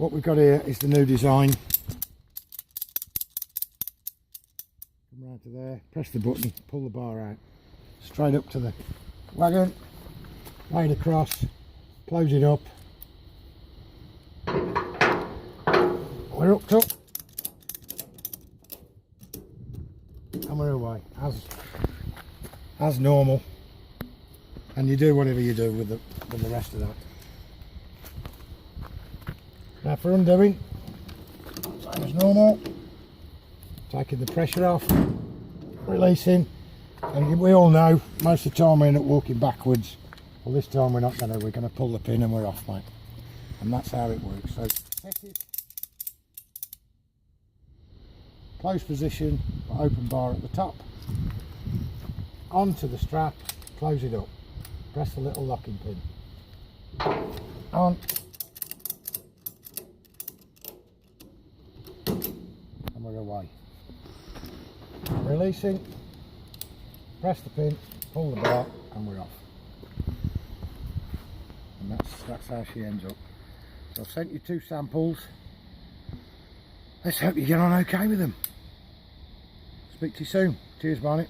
what we've got here is the new design. Come round to there, press the button, pull the bar out, straight up to the wagon, lay it across, close it up. We're hooked up and we're away as normal, and you do whatever you do with the rest of that. Now for undoing, same as normal, taking the pressure off, releasing, and we all know most of the time we end up walking backwards. Well, this time we're not going to, we're going to pull the pin and we're off, mate. And that's how it works. So set it, close position, open bar at the top, onto the strap, close it up, press the little locking pin, on, and we're away. Releasing, press the pin, pull the bar, and we're off. And that's how she ends up. So I've sent you 2 samples. Let's hope you get on okay with them. Speak to you soon. Cheers, Barney.